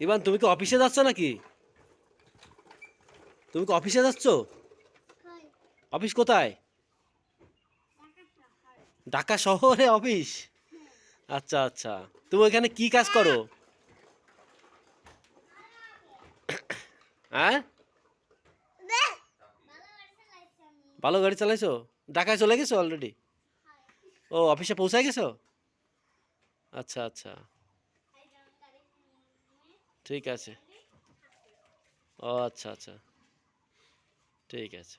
Ivan, তুমি কি অফিসে যাচ্ছ নাকি? তুমি কি অফিসে যাচ্ছ? অফিস কোথায়? ঢাকা শহরে অফিস? আচ্ছা আচ্ছা। তুমি ওইখানে কি কাজ করো? হ্যাঁ, ভালো গাড়ি চালাইছো? ঢাকায় চলে গেছো অলরেডি? ও, অফিসে পৌঁছায় গেছো? আচ্ছা আচ্ছা, ঠিক আছে। ও আচ্ছা আচ্ছা, ঠিক আছে।